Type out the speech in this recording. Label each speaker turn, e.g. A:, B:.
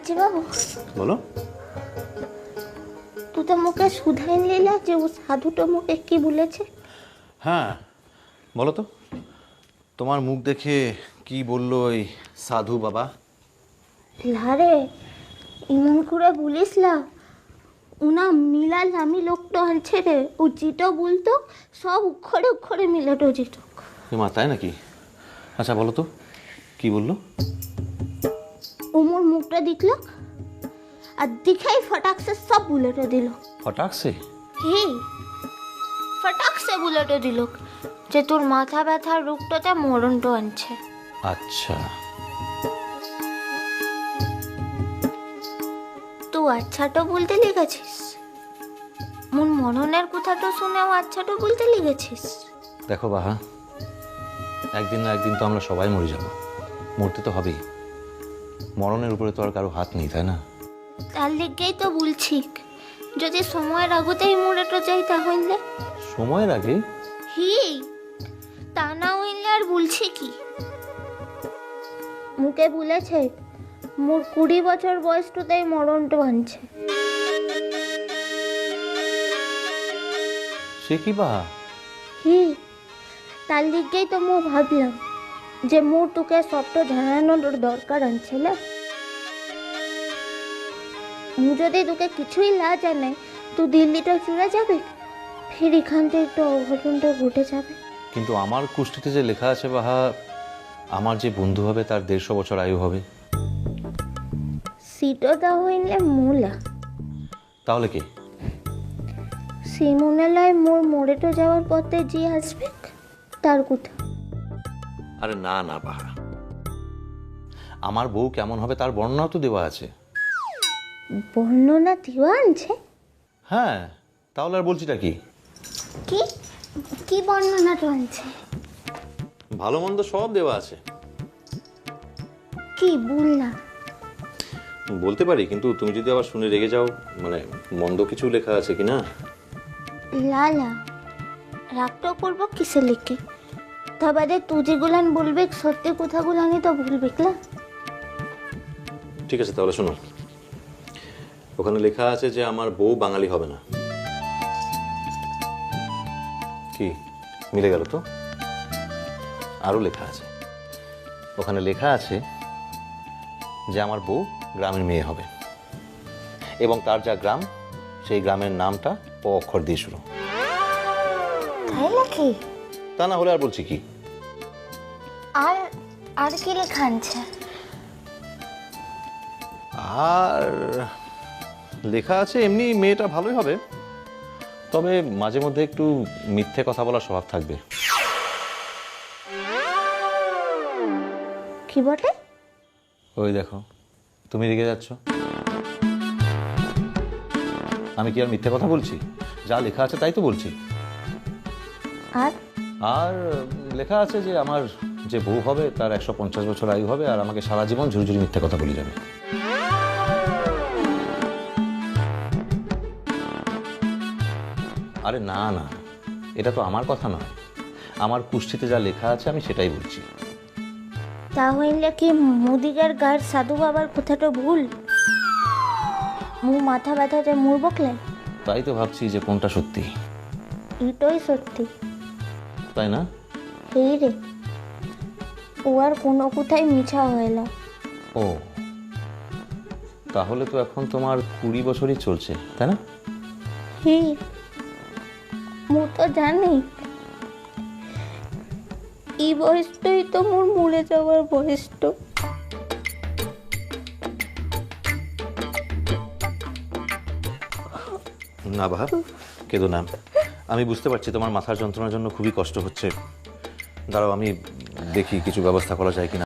A: বলছি বাবু,
B: বলো।
A: তুই তো মুখে শুধাই নিলা যে ও সাধুটা মুখে কি বলেছে?
B: হ্যাঁ বলো তো, তোমার মুখ দেখে কি বললো ওই সাধু বাবা?
A: লারে ইমন করে বলিস না, উনা মিলা নামি লোকটা আনছে রে, ও যেটা বলতো সব উক্ষরে উক্ষরে মিলাটো যেত।
B: মা তাই নাকি? আচ্ছা বলো তো কি বললো?
A: ও মোর মুখটা দেখল আর দিখাই ফটাকসে সব বুলেটে দিল।
B: ফটাকসে?
A: হে, ফটাকসে বুলেটে দিল যে তোর মাথা ব্যথার রোগটাতে মরণটা আনছে।
B: আচ্ছা
A: তুই আচ্ছাটা বলতে লেগেছিস, মোর মননের কথাটা শুনেও আচ্ছাটা বলতে লেগেছিস।
B: দেখো বাহা, একদিন না একদিন তো আমরা সবাই মরে যাব, মরতে তো হবেই। মরণের উপরে তো আর কারো হাত নেই, তাই না?
A: তার লেগেই তো বলছি, যদি সময়ের আগতেই মরেটা যাই তাহলে।
B: সময়ের আগে?
A: হি, তা না হইলে আর বলছি কি? মুখে বলেছে মোর 20 বছর বয়সটাতেই মরণটা আনছে।
B: সে কি বাহা?
A: হি, তার লেগেই তো মো ভাবলাম যে মোর তোকে সবটা জানানোর দরকার আনছে না। মু যদি তোকে কিছুই না জানাই, তুই দিল্লিটা চলে যাবে, ফির এখান থেকে তো অঘটনটা ঘটে যাবে।
B: কিন্তু আমার কুষ্টিতে যে লেখা আছে বাহা, আমার যে বন্ধু হবে তার 150 বছর আয়ু হবে।
A: সিটও তা হইলে মোলা,
B: তাহলে কি?
A: সে মনে লয় মোর মরেটো যাওয়ার পথে যে আসবে তার কথা।
B: আরে না না বাহা, আমার বউ কেমন হবে তার বর্ণনাও তো দেওয়া আছে।
A: বর্ণনা দিওয়া আনছে?
B: হ্যাঁ, তাহলে আর বলছিটা কি?
A: কি কি বর্ণনাটা আনছে?
B: ভালো মন্দ সব দেওয়া আছে।
A: কি বললা?
B: বলতে পারি, কিন্তু তুমি যদি আবার শুনে রেগে যাও, মানে মন্দ কিছু লেখা আছে কি না।
A: লালা রাগটাও করবো কিসে লিখে? তা বাদে তুই যেগুলান বলবে সত্যি কথাগুলানি তো ভুলবে না।
B: ঠিক আছে তাহলে শোনো, ওখানে লেখা আছে যে আমার বউ বাঙালি হবে না। কি মিলে গেল তো? আরো লেখা আছে, ওখানে লেখা আছে যে আমার বউ গ্রামের মেয়ে হবে এবং তার যা গ্রাম, সেই গ্রামের নামটা ও অক্ষর দিয়ে শুরু।
A: তাই নাকি?
B: তা না হলে আর বলছি কি?
A: আর আর কি লেখা আনছে?
B: আর লেখা আছে এমনি মেয়েটা ভালোই হবে, তবে মাঝে মধ্যে একটু মিথ্যে কথা বলার স্বভাব থাকবে।
A: কি বটে?
B: ওই দেখো, তুমি রেগে যাচ্ছ। আমি কি আর মিথ্যে কথা বলছি? যা লেখা আছে তাই তো বলছি।
A: আর
B: আর লেখা আছে যে আমার যে বউ হবে তার 150 বছর আয়ু হবে আর আমাকে সারা জীবন ঝুড়ি ঝুড়ি মিথ্যে কথা বলে যাবে। আরে না না, এটা তো আমার কথা নয়, আমার কুষ্ঠিতে যা লেখা আছে আমি সেটাই বলছি।
A: তাহলে কি মুদিগার গার সাধু বাবার কথাটা ভুল? মু মাথা ব্যথাতে মুর বকলে?
B: তাই তো ভাবছি যে কোনটা সত্যি।
A: এটাই সত্যি।
B: তাই না?
A: এই রে, ও আর কোনো কোথায় মিছা হয় না।
B: ও, তাহলে তো এখন তোমার 20 বছরই চলছে, তাই না?
A: হি, মু তো জানি এই বয়সটাই তো মোর মরে যাওয়ার বয়সটা।
B: না বাহা, কেঁদো না। আমি বুঝতে পারছি তোমার মাথার যন্ত্রণার জন্য খুবই কষ্ট হচ্ছে। দাঁড়াও, আমি দেখি কিছু ব্যবস্থা করা যায় কিনা।